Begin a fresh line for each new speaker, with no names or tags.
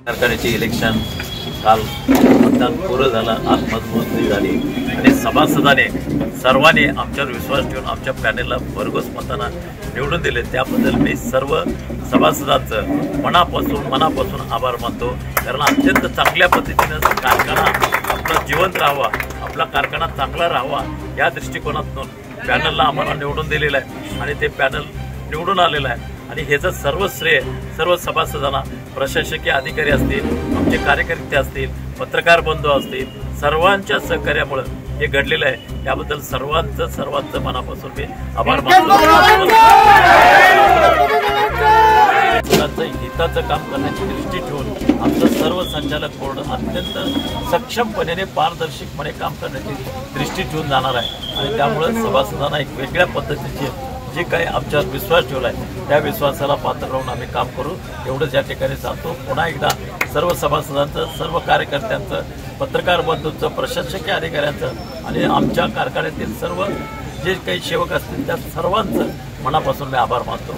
कारखान्याचे इलेक्शन काल मतदान पूर्ण झालं, आज मतमोजणी झाली आणि सभासदाने सर्वांनी आमच्यावर विश्वास ठेवून आमच्या पॅनेलला भरघोस मतांना निवडून दिले। त्याबद्दल मी सर्व सभासदांचं मनापासून आभार मानतो। कारण अत्यंत चांगल्या पद्धतीने कारखाना आपला जिवंत राहावा, आपला कारखाना चांगला राहावा या दृष्टिकोनातून पॅनलला आम्हाला निवडून दिलेलं आहे आणि ते पॅनल निवडून आलेलं आहे। आणि ह्याचं सर्व श्रेय सर्व सभासदांना, प्रशासकीय अधिकारी असतील, आमचे कार्यकर्ते असतील, पत्रकार बंधू असतील, सर्वांच्या सहकार्यामुळे हे घडलेलं आहे। त्याबद्दल सर्वांचं मनापासून मी आभार मानतो। हिताचं काम करण्याची दृष्टी ठेवून आमचं सर्व संचालक बोर्ड अत्यंत सक्षमपणे पारदर्शकपणे काम करण्याची दृष्टी ठेवून जाणार आहे आणि त्यामुळे सभासदांना एक वेगळ्या पद्धतीची जे काही आमच्यावर विश्वास ठेवला आहे त्या विश्वासाला पात्र राहून आम्ही काम करू एवढंच या ठिकाणी सांगतो। पुन्हा एकदा सर्व सभासदांचं, सर्व कार्यकर्त्यांचं, पत्रकार बंधूंचं, प्रशासकीय अधिकाऱ्यांचं आणि आमच्या कारखान्यातील सर्व जे काही सेवक असतील त्या सर्वांचं मनापासून मी आभार मानतो।